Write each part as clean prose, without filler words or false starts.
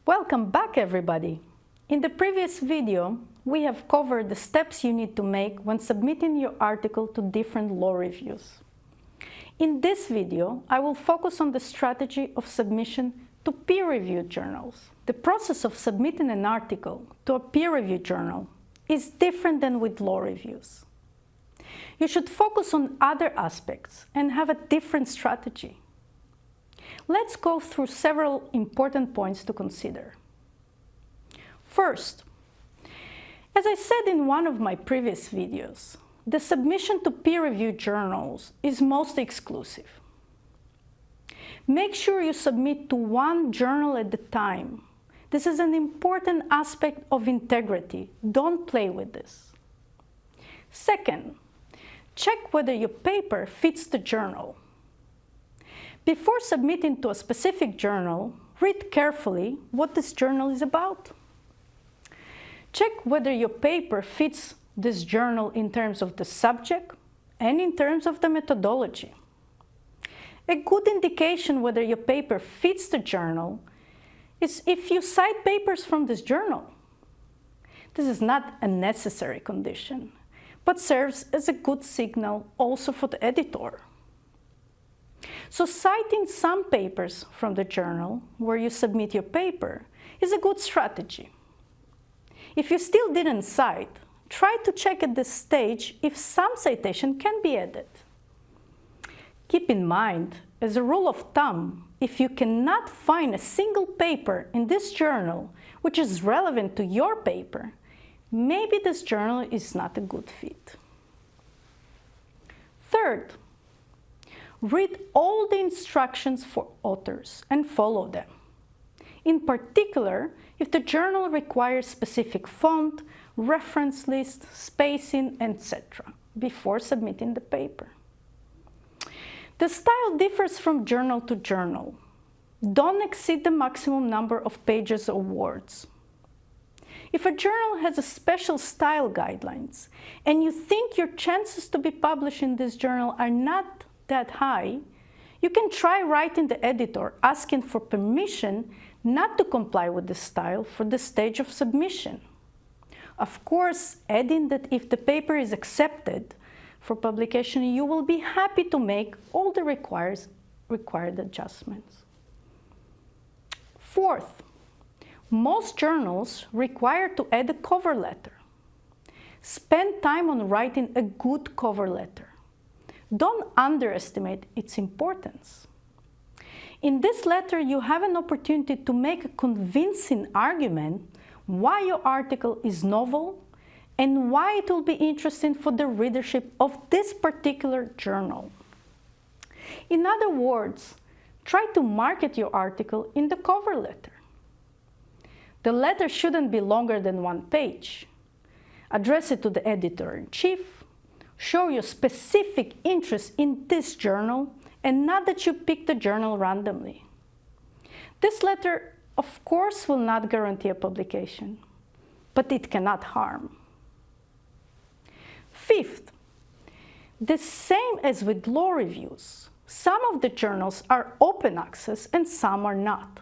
Welcome back, everybody! In the previous video, we have covered the steps you need to make when submitting your article to different law reviews. In this video, I will focus on the strategy of submission to peer-reviewed journals. The process of submitting an article to a peer-reviewed journal is different than with law reviews. You should focus on other aspects and have a different strategy. Let's go through several important points to consider. First, as I said in one of my previous videos, the submission to peer-reviewed journals is mostly exclusive. Make sure you submit to one journal at a time. This is an important aspect of integrity. Don't play with this. Second, check whether your paper fits the journal. Before submitting to a specific journal, read carefully what this journal is about. Check whether your paper fits this journal in terms of the subject and in terms of the methodology. A good indication whether your paper fits the journal is if you cite papers from this journal. This is not a necessary condition, but serves as a good signal also for the editor. So citing some papers from the journal where you submit your paper is a good strategy. If you still didn't cite, try to check at this stage if some citation can be added. Keep in mind, as a rule of thumb, if you cannot find a single paper in this journal which is relevant to your paper, maybe this journal is not a good fit. Third, read all the instructions for authors and follow them. In particular, if the journal requires specific font, reference list, spacing, etc., before submitting the paper. The style differs from journal to journal. Don't exceed the maximum number of pages or words. If a journal has a special style guidelines and you think your chances to be published in this journal are not that high, you can try writing the editor asking for permission not to comply with the style for the stage of submission. Of course, adding that if the paper is accepted for publication, you will be happy to make all the required adjustments. Fourth, most journals require to add a cover letter. Spend time on writing a good cover letter. Don't underestimate its importance. In this letter, you have an opportunity to make a convincing argument why your article is novel and why it will be interesting for the readership of this particular journal. In other words, try to market your article in the cover letter. The letter shouldn't be longer than 1 page. Address it to the editor-in-chief. Show your specific interest in this journal and not that you picked the journal randomly. This letter, of course, will not guarantee a publication, but it cannot harm. Fifth, the same as with law reviews, some of the journals are open access and some are not.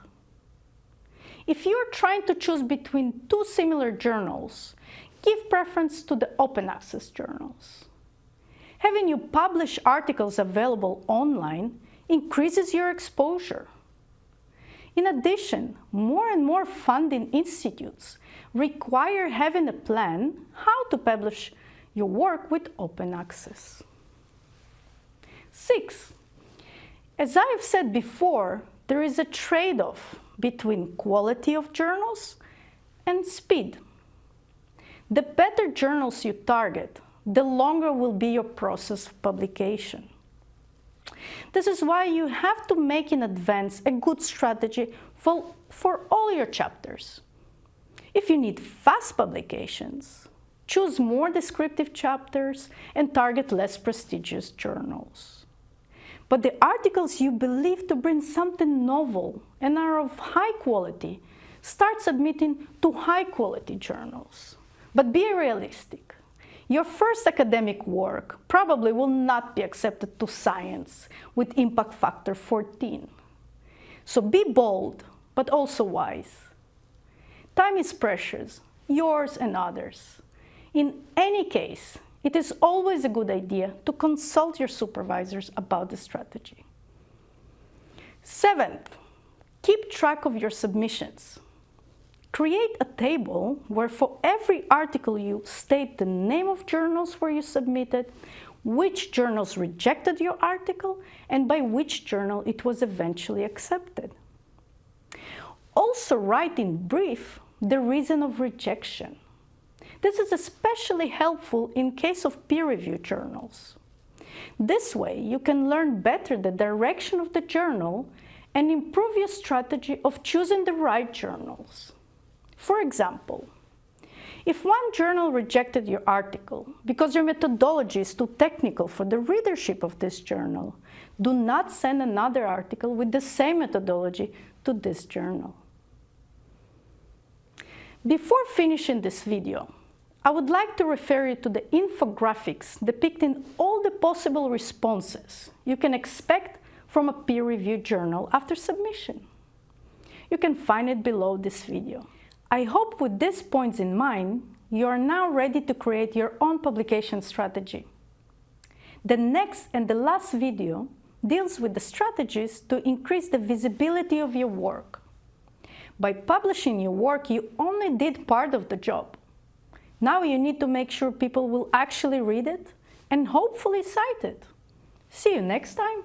If you're trying to choose between two similar journals, give preference to the open access journals. Having you publish articles available online increases your exposure. In addition, more and more funding institutes require having a plan how to publish your work with open access. 6. As I've said before, there is a trade-off between quality of journals and speed. The better journals you target, the longer will be your process of publication. This is why you have to make in advance a good strategy for all your chapters. If you need fast publications, choose more descriptive chapters and target less prestigious journals. But the articles you believe to bring something novel and are of high quality, start submitting to high-quality journals. But be realistic. Your first academic work probably will not be accepted to Science with impact factor 14. So be bold, but also wise. Time is precious, yours and others. In any case, it is always a good idea to consult your supervisors about the strategy. Seventh, keep track of your submissions. Create a table where for every article you state the name of journals where you submitted, which journals rejected your article, and by which journal it was eventually accepted. Also write in brief the reason of rejection. This is especially helpful in case of peer-reviewed journals. This way, you can learn better the direction of the journal and improve your strategy of choosing the right journals. For example, if one journal rejected your article because your methodology is too technical for the readership of this journal, do not send another article with the same methodology to this journal. Before finishing this video, I would like to refer you to the infographics depicting all the possible responses you can expect from a peer-reviewed journal after submission. You can find it below this video. I hope with these points in mind, you are now ready to create your own publication strategy. The next and the last video deals with the strategies to increase the visibility of your work. By publishing your work, you only did part of the job. Now you need to make sure people will actually read it and hopefully cite it. See you next time!